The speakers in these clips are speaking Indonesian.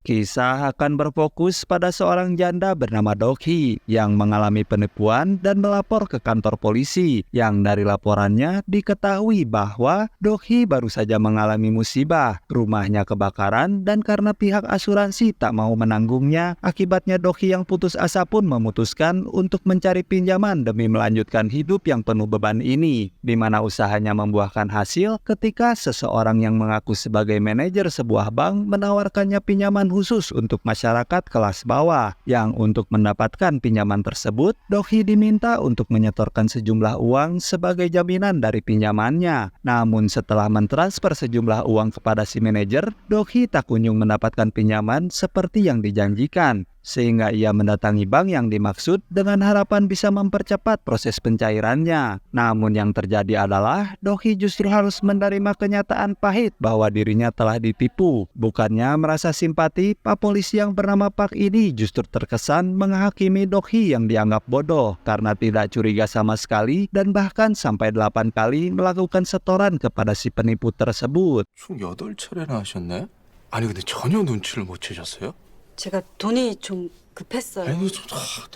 Kisah akan berfokus pada seorang janda bernama Dokhi yang mengalami penipuan dan melapor ke kantor polisi, yang dari laporannya diketahui bahwa Dokhi baru saja mengalami musibah, rumahnya kebakaran, dan karena pihak asuransi tak mau menanggungnya, akibatnya Dokhi yang putus asa pun memutuskan untuk mencari pinjaman demi melanjutkan hidup yang penuh beban ini, di mana usahanya membuahkan hasil ketika seseorang yang mengaku sebagai manajer sebuah bank menawarkannya pinjaman khusus untuk masyarakat kelas bawah, yang untuk mendapatkan pinjaman tersebut, Dokhi diminta untuk menyetorkan sejumlah uang sebagai jaminan dari pinjamannya. Namun setelah mentransfer sejumlah uang kepada si manajer, Dokhi tak kunjung mendapatkan pinjaman seperti yang dijanjikan, sehingga ia mendatangi bank yang dimaksud dengan harapan bisa mempercepat proses pencairannya. Namun yang terjadi adalah Dokhi justru harus menerima kenyataan pahit bahwa dirinya telah ditipu. Bukannya merasa simpati, Pak Polisi yang bernama Pak ini justru terkesan menghakimi Dokhi yang dianggap bodoh karena tidak curiga sama sekali dan bahkan sampai 8 kali melakukan setoran kepada si penipu tersebut. 총 8차례나 하셨네? 아니 근데 전혀 눈치를 못 채셨어요? 제가 돈이 좀 급했어요. 아니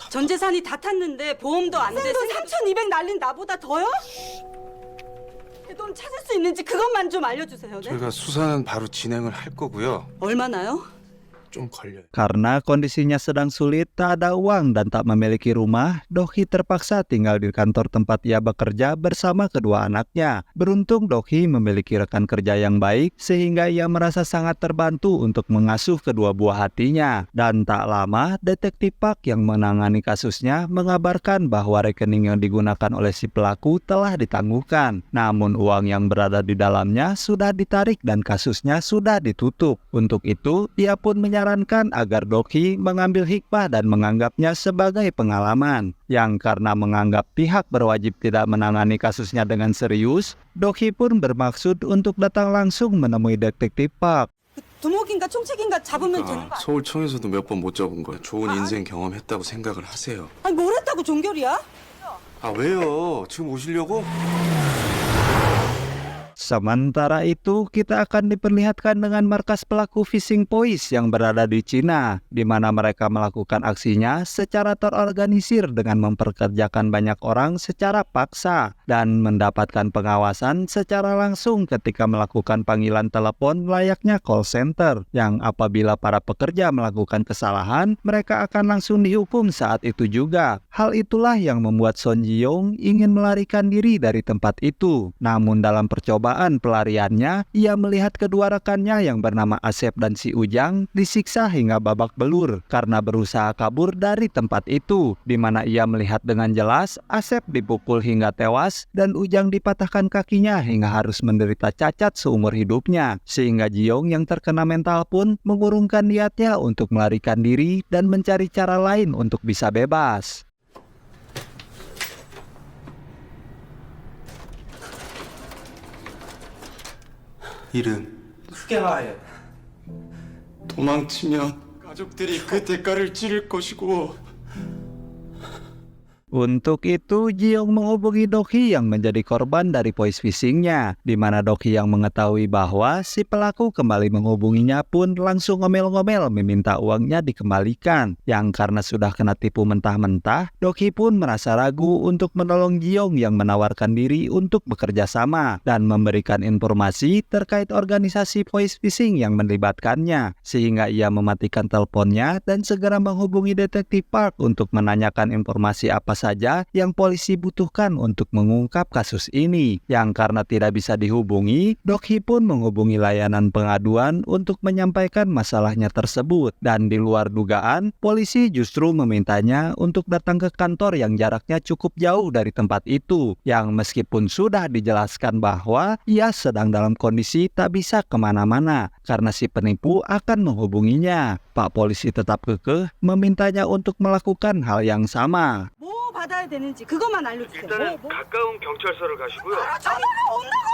전 재산이 다 탔는데 보험도 안 돼. 3,200 날린 나보다 더요? 제 돈 찾을 수 있는지 그것만 좀 알려주세요. 네? 저희가 수사는 바로 진행을 할 거고요. 얼마나요? 좀 걸려요. Karena kondisinya sedang sulit, tak ada uang dan tak memiliki rumah, Dokhi terpaksa tinggal di kantor tempat ia bekerja bersama kedua anaknya. Beruntung Dokhi memiliki rekan kerja yang baik, sehingga ia merasa sangat terbantu untuk mengasuh kedua buah hatinya. Dan tak lama, detektif Park yang menangani kasusnya mengabarkan bahwa rekening yang digunakan oleh si pelaku telah ditangguhkan. Namun uang yang berada di dalamnya sudah ditarik dan kasusnya sudah ditutup. Untuk itu, ia pun menyarankan agar Dokhi mengambil hikmah dan menganggapnya sebagai pengalaman, yang karena menganggap pihak berwajib tidak menangani kasusnya dengan serius, Dokhi pun bermaksud untuk datang langsung menemui detektif Park. 두목인가 총책인가 잡으면 되는 거 아니야? 서울청에서도 몇 번 못 잡은 거야. 좋은 인생 경험했다고 생각을 하세요. 아니 뭘 했다고 종결이야? 아 왜요? 지금 오시려고? Sementara itu, kita akan diperlihatkan dengan markas pelaku Fishing Boys yang berada di Cina, di mana mereka melakukan aksinya secara terorganisir dengan memperkerjakan banyak orang secara paksa dan mendapatkan pengawasan secara langsung ketika melakukan panggilan telepon layaknya call center, yang apabila para pekerja melakukan kesalahan, mereka akan langsung dihukum saat itu juga. Hal itulah yang membuat Son Ji-yong ingin melarikan diri dari tempat itu. Namun dalam percobaan pelariannya, ia melihat kedua rekannya yang bernama Asep dan si Ujang disiksa hingga babak belur karena berusaha kabur dari tempat itu, di mana ia melihat dengan jelas Asep dipukul hingga tewas dan Ujang dipatahkan kakinya hingga harus menderita cacat seumur hidupnya, sehingga Ji-yong yang terkena mental pun mengurungkan niatnya untuk melarikan diri dan mencari cara lain untuk bisa bebas. 이름 흑경하예요. 도망치면 가족들이 그 대가를 치를 것이고. Untuk itu, Ji-yong menghubungi Dokhi yang menjadi korban dari voice phishing-nya, di mana Dokhi yang mengetahui bahwa si pelaku kembali menghubunginya pun langsung ngomel-ngomel meminta uangnya dikembalikan. Yang karena sudah kena tipu mentah-mentah, Dokhi pun merasa ragu untuk menolong Ji-yong yang menawarkan diri untuk bekerja sama dan memberikan informasi terkait organisasi voice phishing yang melibatkannya, sehingga ia mematikan teleponnya dan segera menghubungi detektif Park untuk menanyakan informasi apa saja yang polisi butuhkan untuk mengungkap kasus ini. Yang karena tidak bisa dihubungi, Dokhi pun menghubungi layanan pengaduan untuk menyampaikan masalahnya tersebut. Dan di luar dugaan, polisi justru memintanya untuk datang ke kantor yang jaraknya cukup jauh dari tempat itu, yang meskipun sudah dijelaskan bahwa ia sedang dalam kondisi tak bisa kemana-mana karena si penipu akan menghubunginya, Pak Polisi tetap kekeh memintanya untuk melakukan hal yang sama. 뭐 받아야 되는지 그것만 알려주세요. 일단은 가까운 경찰서를 가시고요. 전화가 온다고!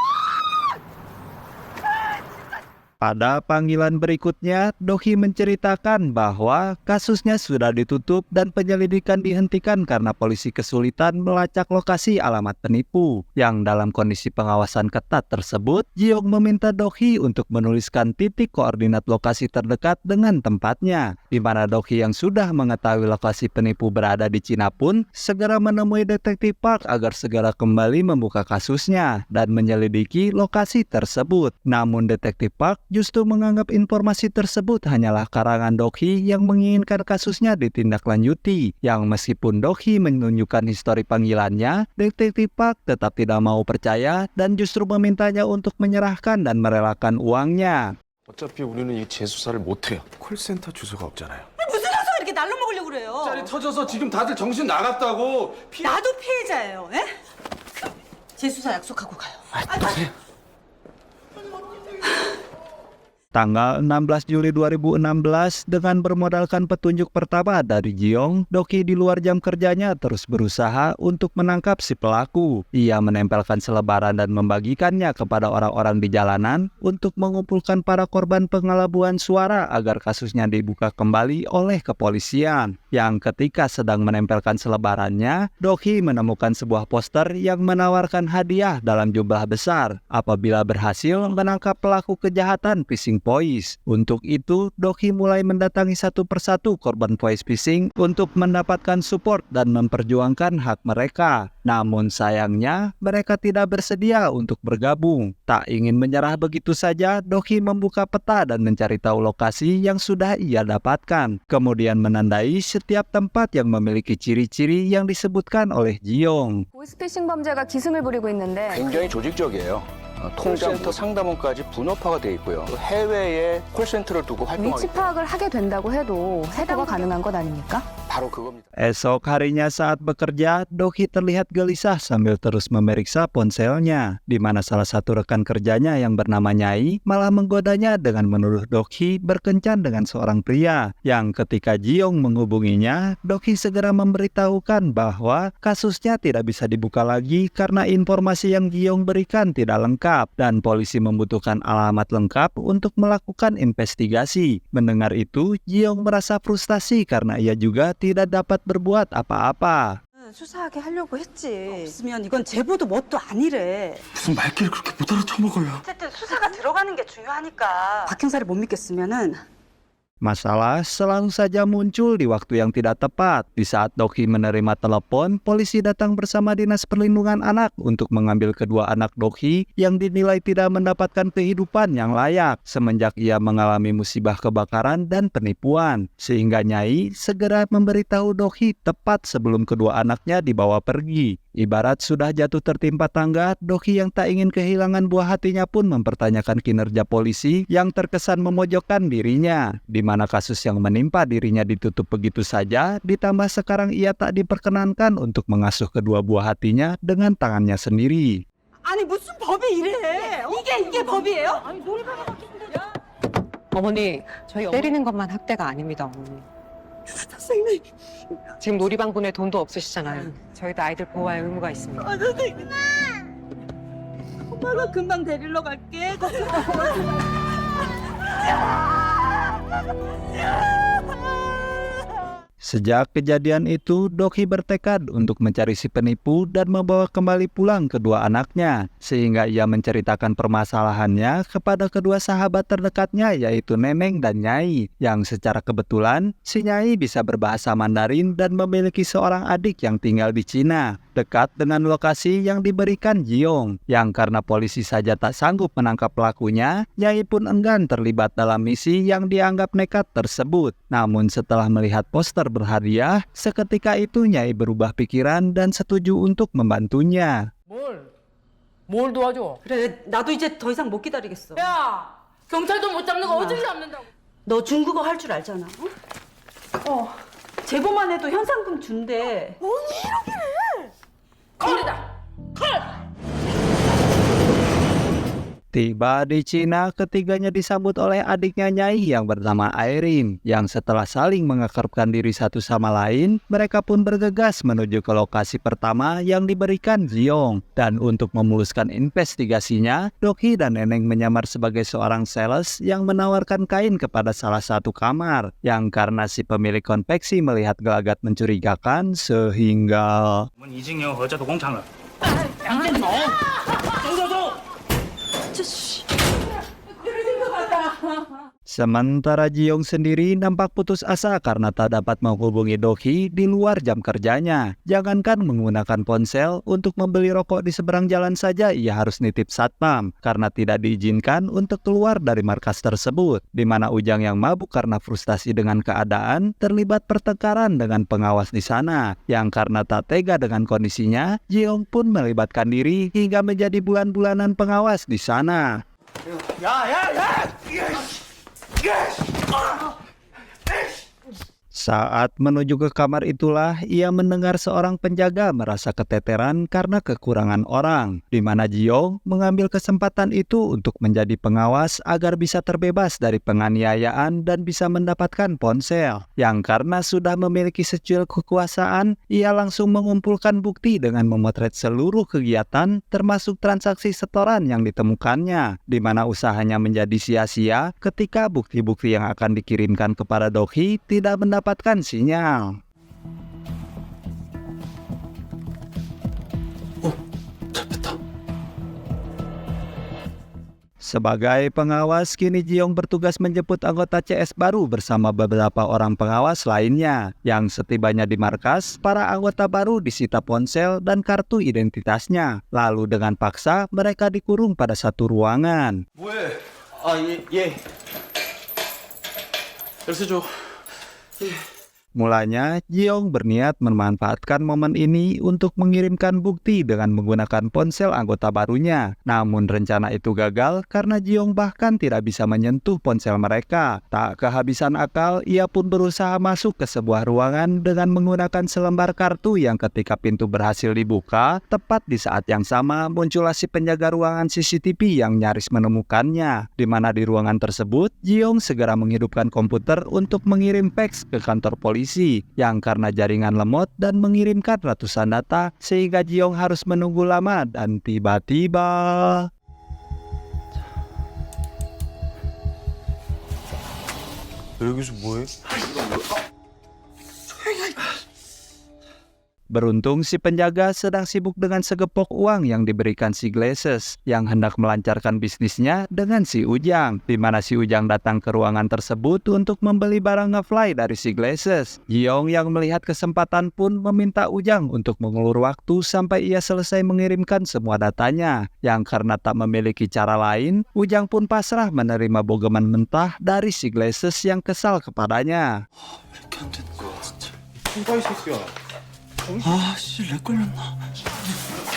Pada panggilan berikutnya, Dohi menceritakan bahwa kasusnya sudah ditutup dan penyelidikan dihentikan karena polisi kesulitan melacak lokasi alamat penipu. Yang dalam kondisi pengawasan ketat tersebut, Jiong meminta Dohi untuk menuliskan titik koordinat lokasi terdekat dengan tempatnya, di mana Dohi yang sudah mengetahui lokasi penipu berada di Cina pun segera menemui detektif Park agar segera kembali membuka kasusnya dan menyelidiki lokasi tersebut. Namun detektif Park justru menganggap informasi tersebut hanyalah karangan Dohi yang menginginkan kasusnya ditindaklanjuti. Yang meskipun Dohi menunjukkan histori panggilannya, detektif Park tetap tidak mau percaya dan justru memintanya untuk menyerahkan dan merelakan uangnya. 어차피 우리는 이 재수사를 못해요. 콜센터 주소가 없잖아요. 무슨 장소가 이렇게 날로 먹으려고 그래요? 짤이 터져서 지금 다들 정신 나갔다고. 나도 피해자예요. 에? 재수사 약속하고 가요. 그래. Tanggal 16 Juli 2016, dengan bermodalkan petunjuk pertama dari Jiong, Dohi di luar jam kerjanya terus berusaha untuk menangkap si pelaku. Ia menempelkan selebaran dan membagikannya kepada orang-orang di jalanan untuk mengumpulkan para korban pengelabuhan suara agar kasusnya dibuka kembali oleh kepolisian. Yang ketika sedang menempelkan selebarannya, Dohi menemukan sebuah poster yang menawarkan hadiah dalam jumlah besar apabila berhasil menangkap pelaku kejahatan phishing voice. Untuk itu, Dohi mulai mendatangi satu persatu korban voice phishing untuk mendapatkan support dan memperjuangkan hak mereka. Namun sayangnya, mereka tidak bersedia untuk bergabung. Tak ingin menyerah begitu saja, Dohi membuka peta dan mencari tahu lokasi yang sudah ia dapatkan. Kemudian menandai setiap tempat yang memiliki ciri-ciri yang disebutkan oleh Jiong. 보이스피싱 범죄가 기승을 부리고 있는데 굉장히 조직적이에요. 콜센터 상담원까지 분업화가 돼 있고요. 또 해외에 콜센터를 두고 활동하기 위치 파악을 하게 된다고 해도 해도가 가능한 것 아닙니까? 바로 그겁니다. Esok harinya saat bekerja, Dohi terlihat gelisah sambil terus memeriksa ponselnya, di mana salah satu rekan kerjanya yang bernama Nyai malah menggodanya dengan menuduh Dohi berkencan dengan seorang pria. Yang ketika Jiong menghubunginya, Dohi segera memberitahukan bahwa kasusnya tidak bisa dibuka lagi karena informasi yang Jiong berikan tidak lengkap dan polisi membutuhkan alamat lengkap untuk melakukan investigasi. Mendengar itu, Jiong merasa frustasi karena ia juga tidak dapat berbuat apa-apa. 수사하게 하려고 했지. 없으면 이건 제보도 뭣도 아니래. 무슨 말귀를 그렇게 못 알아쳐먹어요. 어쨌든 수사가 들어가는 게 중요하니까. 박 형사를 못 믿겠으면은 Masalah selalu saja muncul di waktu yang tidak tepat. Di saat Dohi menerima telepon, polisi datang bersama Dinas Perlindungan Anak untuk mengambil kedua anak Dohi yang dinilai tidak mendapatkan kehidupan yang layak semenjak ia mengalami musibah kebakaran dan penipuan. Sehingga Nyai segera memberitahu Dohi tepat sebelum kedua anaknya dibawa pergi. Ibarat sudah jatuh tertimpa tangga, Dohi yang tak ingin kehilangan buah hatinya pun mempertanyakan kinerja polisi yang terkesan memojokkan dirinya, di mana kasus yang menimpa dirinya ditutup begitu saja, ditambah sekarang ia tak diperkenankan untuk mengasuh kedua buah hatinya dengan tangannya sendiri. 아니 무슨 법이 이래? 이게 법이에요? 어머니, 저희 때리는 것만 학대가 아닙니다, 어머니. 선생님. 지금 놀이방 보낼 돈도 없으시잖아요. 저희도 아이들 보호할 의무가 있습니다. 선생님. 엄마가 금방 데리러 갈게. Sejak kejadian itu, Dohi bertekad untuk mencari si penipu dan membawa kembali pulang kedua anaknya, sehingga ia menceritakan permasalahannya kepada kedua sahabat terdekatnya yaitu Neneng dan Nyai, yang secara kebetulan si Nyai bisa berbahasa Mandarin dan memiliki seorang adik yang tinggal di Cina, dekat dengan lokasi yang diberikan Jiong, yang karena polisi saja tak sanggup menangkap pelakunya, Nyai pun enggan terlibat dalam misi yang dianggap nekat tersebut. Namun setelah melihat poster berhadiah, seketika itu Nyai berubah pikiran dan setuju untuk membantunya. 뭘 도와줘? 그래, 나도 이제 더 이상 못 기다리겠어. 야, 경찰도 못 잡는 거 어떻게 잡는다고? 너 중국어 할 줄 알잖아. 어? 제보만 해도 현상금 준대. 콜이다. 콜! Tiba di Cina, ketiganya disambut oleh adiknya Nyai yang bernama Airin, yang setelah saling mengakrabkan diri satu sama lain, mereka pun bergegas menuju ke lokasi pertama yang diberikan Jiong. Dan untuk memuluskan investigasinya, Dokhi dan Neneng menyamar sebagai seorang sales yang menawarkan kain kepada salah satu kamar, yang karena si pemilik konveksi melihat gelagat mencurigakan sehingga 我们已经有合作的工厂了。 Sementara Jiong sendiri nampak putus asa karena tak dapat menghubungi Dokhi di luar jam kerjanya. Jangankan menggunakan ponsel, untuk membeli rokok di seberang jalan saja ia harus nitip satpam karena tidak diizinkan untuk keluar dari markas tersebut. Di mana Ujang yang mabuk karena frustasi dengan keadaan terlibat pertengkaran dengan pengawas di sana. Yang karena tak tega dengan kondisinya, Jiong pun melibatkan diri hingga menjadi bulan-bulanan pengawas di sana. Saat menuju ke kamar itulah ia mendengar seorang penjaga merasa keteteran karena kekurangan orang, di mana Jiong mengambil kesempatan itu untuk menjadi pengawas agar bisa terbebas dari penganiayaan dan bisa mendapatkan ponsel. Yang karena sudah memiliki secuil kekuasaan, ia langsung mengumpulkan bukti dengan memotret seluruh kegiatan termasuk transaksi setoran yang ditemukannya, di mana usahanya menjadi sia-sia ketika bukti-bukti yang akan dikirimkan kepada Dokhi tidak mendapatkan sinyal. 잡혔다. Sebagai pengawas, kini Jiong bertugas menjemput anggota CS baru bersama beberapa orang pengawas lainnya. Yang setibanya di markas, para anggota baru disita ponsel dan kartu identitasnya. Lalu dengan paksa, mereka dikurung pada satu ruangan. 뭐해? 아, 예. 열쇠 줘. Mulanya, Jiong berniat memanfaatkan momen ini untuk mengirimkan bukti dengan menggunakan ponsel anggota barunya. Namun rencana itu gagal karena Jiong bahkan tidak bisa menyentuh ponsel mereka. Tak kehabisan akal, ia pun berusaha masuk ke sebuah ruangan dengan menggunakan selembar kartu yang ketika pintu berhasil dibuka, tepat di saat yang sama muncullah si penjaga ruangan CCTV yang nyaris menemukannya. Di mana di ruangan tersebut, Jiong segera menghidupkan komputer untuk mengirim fax ke kantor polisi. Yang karena jaringan lemot dan mengirimkan ratusan data sehingga Jiong harus menunggu lama dan tiba-tiba 너 여기서 뭐해? beruntung si penjaga sedang sibuk dengan segepok uang yang diberikan si Glasses yang hendak melancarkan bisnisnya dengan si Ujang, di mana si Ujang datang ke ruangan tersebut untuk membeli barang nge-fly dari si Glasses. Jiong yang melihat kesempatan pun meminta Ujang untuk mengulur waktu sampai ia selesai mengirimkan semua datanya. Yang karena tak memiliki cara lain, Ujang pun pasrah menerima bogeman mentah dari si Glasses yang kesal kepadanya. 이렇게 안 되는 거야, 진짜. 신발 새끼야. 아, 씨, 렉 걸렸나?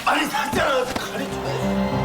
빨리 닫아! 가리켜!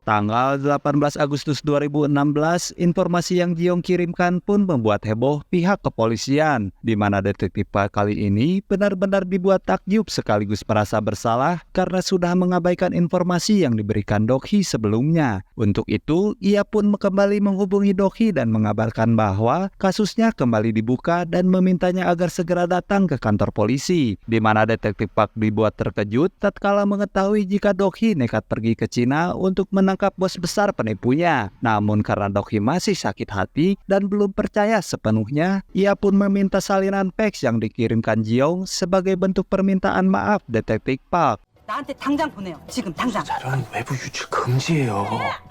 Tanggal 18 Agustus 2016, informasi yang Jiong kirimkan pun membuat heboh pihak kepolisian, di mana detektif kali ini benar-benar dibuat takjub sekaligus merasa bersalah karena sudah mengabaikan informasi yang diberikan Dokhi sebelumnya. Untuk itu, ia pun kembali menghubungi Dokhi dan mengabarkan bahwa kasusnya kembali dibuka dan memintanya agar segera datang ke kantor polisi, di mana detektif Park dibuat terkejut tatkala mengetahui jika Dokhi nekat pergi ke Cina untuk menangkap bos besar penipunya. Namun karena Dokhi masih sakit hati dan belum percaya sepenuhnya, ia pun meminta salinan fax yang dikirimkan Jiong sebagai bentuk permintaan maaf detektif Park. 나한테 당장 보내요. 지금 당장. 자료는 외부 유출 금지예요.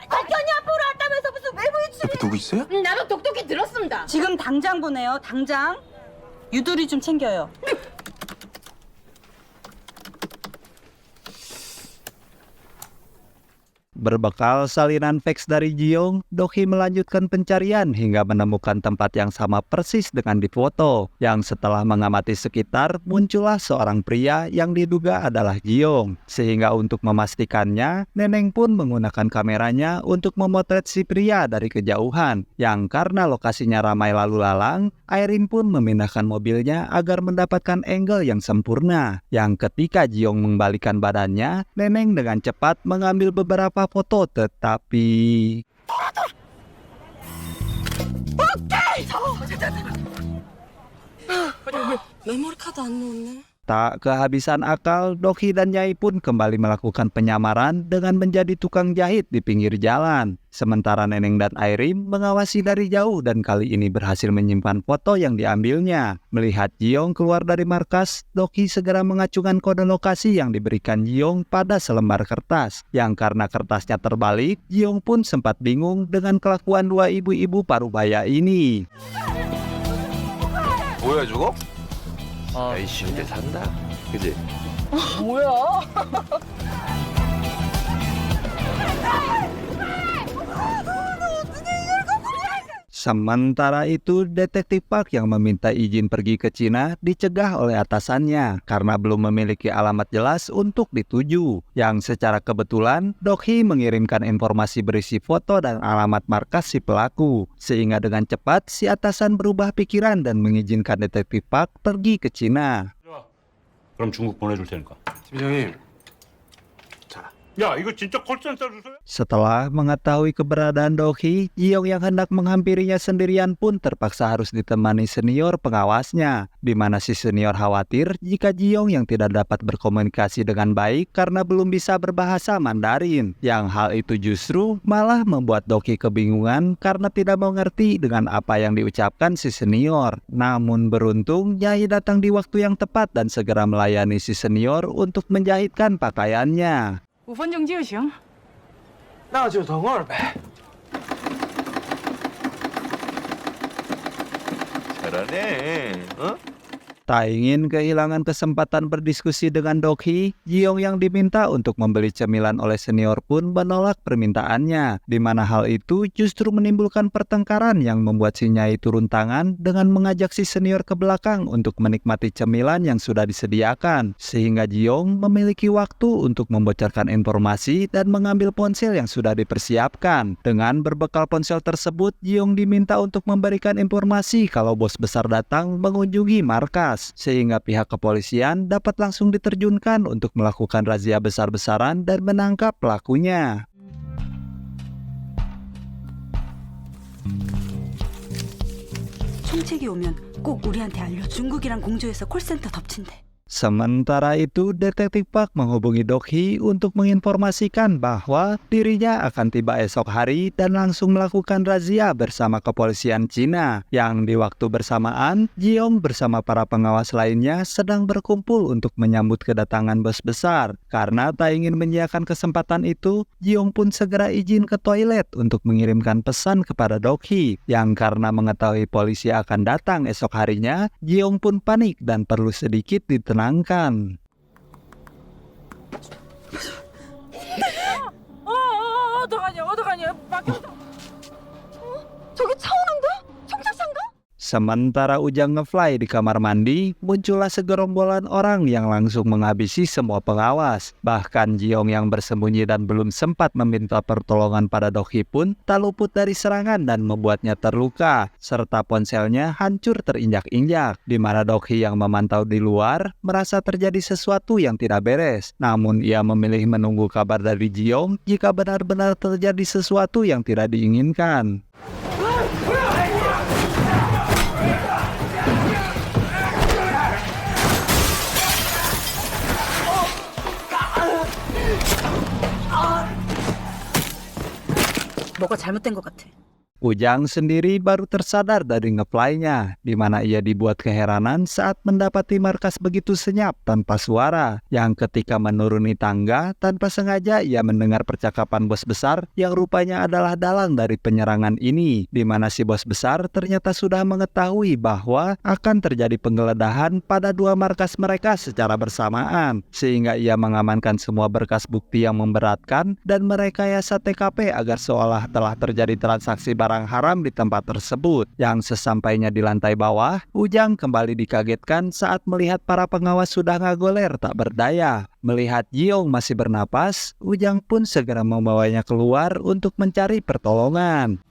박현이 앞으로 왔다면서 무슨 외부 유출? 옆에 누구 있어요? 나도 똑똑히 들었습니다. 지금 당장 보내요. 당장. 유두리 좀 챙겨요. Berbekal salinan fax dari Jiong, Dokhi melanjutkan pencarian hingga menemukan tempat yang sama persis dengan di foto. Yang setelah mengamati sekitar, muncullah seorang pria yang diduga adalah Jiong. Sehingga untuk memastikannya, Neneng pun menggunakan kameranya untuk memotret si pria dari kejauhan. Yang karena lokasinya ramai lalu lalang, Airin pun memindahkan mobilnya agar mendapatkan angle yang sempurna. Yang ketika Jiong membalikan badannya, Neneng dengan cepat mengambil beberapa foto, tetapi 메모리 카드 안 넣었네. tak kehabisan akal, Dokhi dan Nyai pun kembali melakukan penyamaran dengan menjadi tukang jahit di pinggir jalan. Sementara Neneng dan Airin mengawasi dari jauh dan kali ini berhasil menyimpan foto yang diambilnya. Melihat Jiong keluar dari markas, Dokhi segera mengacungkan kode lokasi yang diberikan Jiong pada selembar kertas. Yang karena kertasnya terbalik, Jiong pun sempat bingung dengan kelakuan dua ibu-ibu parubaya ini. 뭐야 저거? 아이씨 근데 산다. 그지? Sementara itu, Detektif Park yang meminta izin pergi ke Cina dicegah oleh atasannya karena belum memiliki alamat jelas untuk dituju. Yang secara kebetulan, Dokhi mengirimkan informasi berisi foto dan alamat markas si pelaku. Sehingga dengan cepat, si atasan berubah pikiran dan mengizinkan Detektif Park pergi ke Cina. 그럼 중국 보내줄 테니까. 팀장님. 야, 이거 진짜 콜센터 주소야? Setelah mengetahui keberadaan Dokhi, Jiong yang hendak menghampirinya sendirian pun terpaksa harus ditemani senior pengawasnya, di mana si senior khawatir jika Jiong yang tidak dapat berkomunikasi dengan baik karena belum bisa berbahasa Mandarin. Yang hal itu justru malah membuat Dokhi kebingungan karena tidak mengerti dengan apa yang diucapkan si senior. Namun beruntung, Nyai datang di waktu yang tepat dan segera melayani si senior untuk menjahitkan pakaiannya. 5分钟就行。那就等会儿呗。잘하네. 응? Tak ingin kehilangan kesempatan berdiskusi dengan Dokhi, Jiong yang diminta untuk membeli cemilan oleh senior pun menolak permintaannya, di mana hal itu justru menimbulkan pertengkaran yang membuat si Nyai turun tangan dengan mengajak si senior ke belakang untuk menikmati cemilan yang sudah disediakan, sehingga Jiong memiliki waktu untuk membocorkan informasi dan mengambil ponsel yang sudah dipersiapkan. Dengan berbekal ponsel tersebut, Jiong diminta untuk memberikan informasi kalau bos besar datang mengunjungi markas, sehingga pihak kepolisian dapat langsung diterjunkan untuk melakukan razia besar-besaran dan menangkap pelakunya. 총책이 오면 꼭 우리한테 알려. 중국이랑 공조해서 콜센터 덮친대. Sementara itu, Detektif Park menghubungi Dokhi untuk menginformasikan bahwa dirinya akan tiba esok hari dan langsung melakukan razia bersama kepolisian Cina. Yang di waktu bersamaan, Jiong bersama para pengawas lainnya sedang berkumpul untuk menyambut kedatangan bos besar. Karena tak ingin menyiapkan kesempatan itu, Jiong pun segera izin ke toilet untuk mengirimkan pesan kepada Dokhi. Yang karena mengetahui polisi akan datang esok harinya, Jiong pun panik dan perlu sedikit ditenangkan. 어떡하냐. 막혔어. 저기 차 오는데? 청첩장가? Sementara Ujang ngefly di kamar mandi, muncullah segerombolan orang yang langsung menghabisi semua pengawas. Bahkan Jiong yang bersembunyi dan belum sempat meminta pertolongan pada Dokhi pun tak luput dari serangan dan membuatnya terluka, serta ponselnya hancur terinjak-injak, di mana Dokhi yang memantau di luar merasa terjadi sesuatu yang tidak beres. Namun ia memilih menunggu kabar dari Jiong jika benar-benar terjadi sesuatu yang tidak diinginkan. 뭐가 잘못된 것 같아. Ujang sendiri baru tersadar dari ngeplaynya, di mana ia dibuat keheranan saat mendapati markas begitu senyap tanpa suara, yang ketika menuruni tangga tanpa sengaja ia mendengar percakapan bos besar yang rupanya adalah dalang dari penyerangan ini, di mana si bos besar ternyata sudah mengetahui bahwa akan terjadi penggeledahan pada dua markas mereka secara bersamaan, sehingga ia mengamankan semua berkas bukti yang memberatkan dan merekayasa TKP agar seolah telah terjadi transaksi barang haram di tempat tersebut. Yang sesampainya di lantai bawah, Ujang kembali dikagetkan saat melihat para pengawas sudah ngagoler tak berdaya. Melihat Jiong masih bernapas, Ujang pun segera membawanya keluar untuk mencari pertolongan.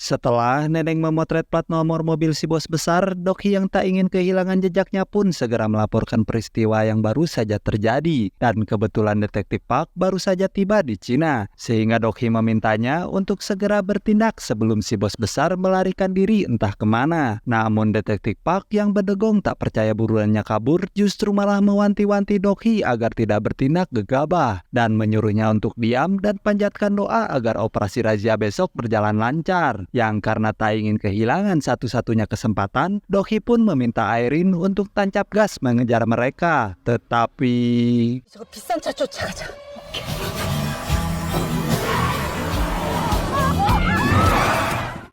Setelah Neneng memotret plat nomor mobil si bos besar, Dokhi yang tak ingin kehilangan jejaknya pun segera melaporkan peristiwa yang baru saja terjadi. Dan kebetulan detektif Park baru saja tiba di Cina, sehingga Dokhi memintanya untuk segera bertindak sebelum si bos besar melarikan diri entah kemana. Namun detektif Park yang berdegong tak percaya buruannya kabur justru malah mewanti-wanti Dokhi agar tidak bertindak gegabah dan menyuruhnya untuk diam dan panjatkan doa agar operasi razia besok berjalan lancar. Yang karena tak ingin kehilangan satu-satunya kesempatan, Dokhi pun meminta Airin untuk tancap gas mengejar mereka. Tetapi... 저거 비싼 차 쫓아가자.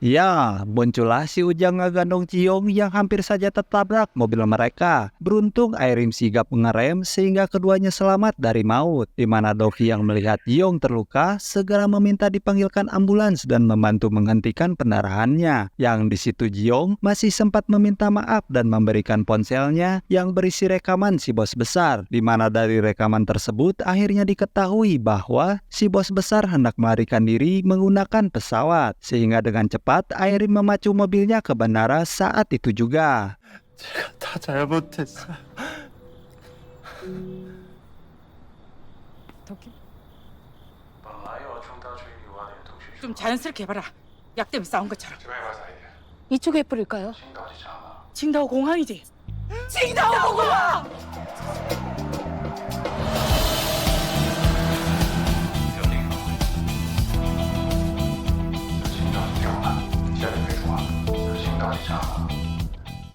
Ya, muncullah si Ujang ngegandong Jiong yang hampir saja tertabrak mobil mereka. Beruntung Airin sigap mengerem sehingga keduanya selamat dari maut. Di mana Dokhi yang melihat Jiong terluka segera meminta dipanggilkan ambulans dan membantu menghentikan pendarahannya. Yang di situ Jiong masih sempat meminta maaf dan memberikan ponselnya yang berisi rekaman si bos besar. Di mana dari rekaman tersebut akhirnya diketahui bahwa si bos besar hendak melarikan diri menggunakan pesawat. Sehingga dengan cepat Airin memacu mobilnya ke bandara saat itu juga. 제가 다 잘못했어. 좀 자연스럽게 해봐라. 약 때문에 싸운 것처럼. 이쪽에 뿌릴까요? 칭다오 공항이지. 칭다오 공항!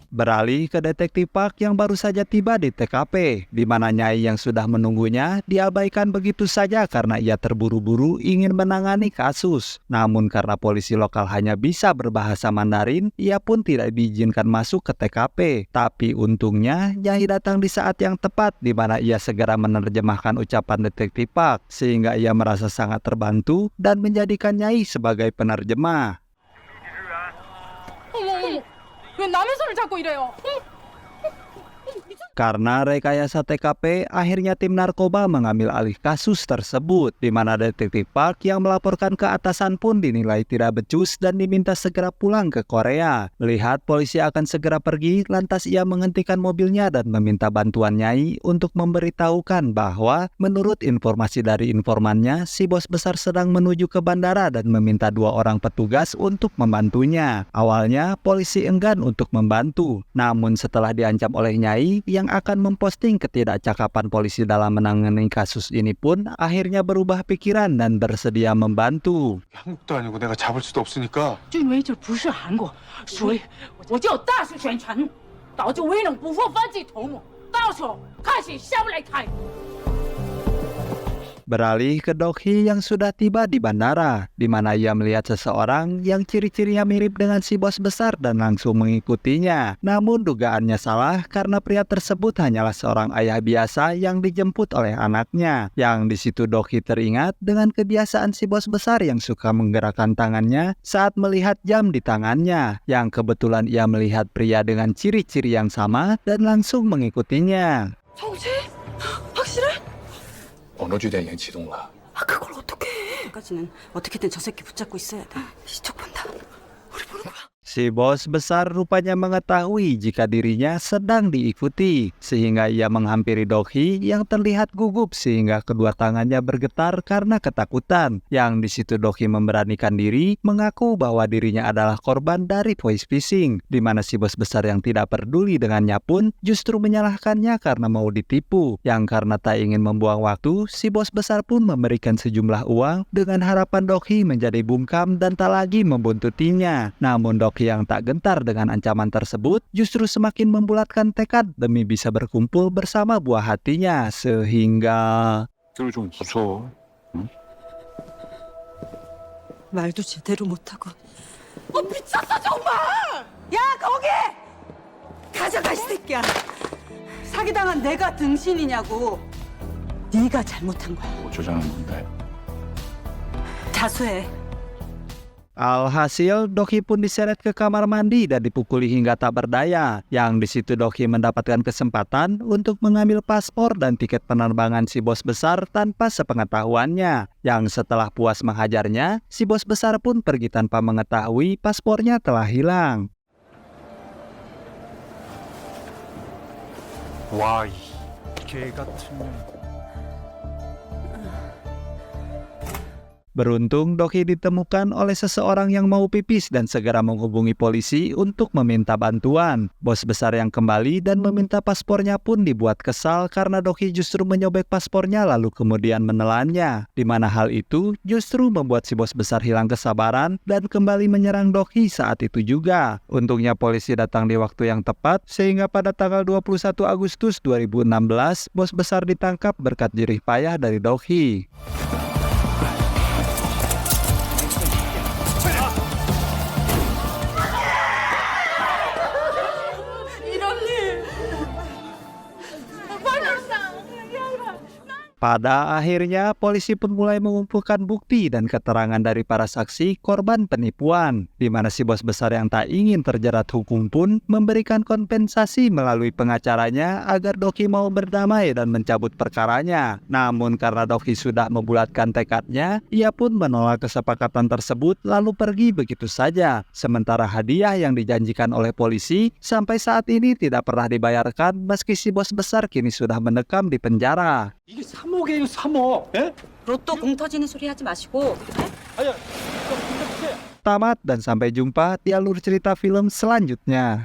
Beralih ke detektif Park yang baru saja tiba di TKP, di mana Nyai yang sudah menunggunya diabaikan begitu saja karena ia terburu-buru ingin menangani kasus. Namun karena polisi lokal hanya bisa berbahasa Mandarin, ia pun tidak diizinkan masuk ke TKP. Tapi untungnya Nyai datang di saat yang tepat, di mana ia segera menerjemahkan ucapan detektif Park, sehingga ia merasa sangat terbantu dan menjadikan Nyai sebagai penerjemah. 어머, 왜 남의 손을 잡고 이래요? Karena rekayasa TKP, akhirnya tim narkoba mengambil alih kasus tersebut, di mana detektif Park yang melaporkan ke atasan pun dinilai tidak becus dan diminta segera pulang ke Korea. Melihat polisi akan segera pergi, lantas ia menghentikan mobilnya dan meminta bantuan Nyai untuk memberitahukan bahwa menurut informasi dari informannya, si bos besar sedang menuju ke bandara dan meminta 2 orang petugas untuk membantunya. Awalnya polisi enggan untuk membantu, namun setelah diancam oleh Nyai yang akan memposting ketidakcakapan polisi dalam menangani kasus ini pun akhirnya berubah pikiran dan bersedia membantu. 한국도 아니고 내가 잡을 수도 없으니까. 俊伟就不是韩国，所以我就有大肆宣传，导致威能不负犯罪头目，到时候看谁下不来台。 Beralih ke Dokhi yang sudah tiba di bandara, di mana ia melihat seseorang yang ciri-cirinya mirip dengan si bos besar dan langsung mengikutinya. Namun dugaannya salah karena pria tersebut hanyalah seorang ayah biasa yang dijemput oleh anaknya. Yang di situ Dokhi teringat dengan kebiasaan si bos besar yang suka menggerakkan tangannya saat melihat jam di tangannya. Yang kebetulan ia melihat pria dengan ciri-ciri yang sama dan langsung mengikutinya. 정체? 확실해? 언어주대행이 지동라. 아, 그걸 어떻게 해? 까지는 어떻게든 저 새끼 붙잡고 있어야 돼. 시청 본다. 우리 보는 거야. Si bos besar rupanya mengetahui jika dirinya sedang diikuti, sehingga ia menghampiri Dokhi yang terlihat gugup sehingga kedua tangannya bergetar karena ketakutan. Yang di situ Dokhi memberanikan diri mengaku bahwa dirinya adalah korban dari voice phishing, di mana si bos besar yang tidak peduli dengannya pun justru menyalahkannya karena mau ditipu. Yang karena tak ingin membuang waktu, si bos besar pun memberikan sejumlah uang dengan harapan Dokhi menjadi bungkam dan tak lagi membuntutinya. Namun Dokhi yang tak gentar dengan ancaman tersebut justru semakin membulatkan tekad demi bisa berkumpul bersama buah hatinya sehingga 그걸 좀 무서워. 말도 제대로 못하고. 미쳤어 정말! 야 거기! 가져가 이 새끼야. 사기당한 내가 등신이냐고. 네가 잘못한 거야. 어쩌자는 건데. 자수해. alhasil Dokhi pun diseret ke kamar mandi dan dipukuli hingga tak berdaya. Yang di situ Dokhi mendapatkan kesempatan untuk mengambil paspor dan tiket penerbangan si bos besar tanpa sepengetahuannya. Yang setelah puas menghajarnya, si bos besar pun pergi tanpa mengetahui paspornya telah hilang. 와, 이 개 같은 년. Beruntung Dokhi ditemukan oleh seseorang yang mau pipis dan segera menghubungi polisi untuk meminta bantuan. Bos besar yang kembali dan meminta paspornya pun dibuat kesal karena Dokhi justru menyobek paspornya lalu kemudian menelannya. Di mana hal itu justru membuat si bos besar hilang kesabaran dan kembali menyerang Dokhi saat itu juga. Untungnya polisi datang di waktu yang tepat sehingga pada tanggal 21 Agustus 2016 bos besar ditangkap berkat jerih payah dari Dokhi. Pada akhirnya, polisi pun mulai mengumpulkan bukti dan keterangan dari para saksi korban penipuan, di mana si bos besar yang tak ingin terjerat hukum pun memberikan kompensasi melalui pengacaranya agar Dokhi mau berdamai dan mencabut perkaranya. Namun karena Dokhi sudah membulatkan tekadnya, ia pun menolak kesepakatan tersebut lalu pergi begitu saja. Sementara hadiah yang dijanjikan oleh polisi sampai saat ini tidak pernah dibayarkan meski si bos besar kini sudah mendekam di penjara. 이게 3억이에요, 3억. 예? 로또 공 터지는 소리 하지 마시고. Tamat dan sampai jumpa di alur cerita film selanjutnya.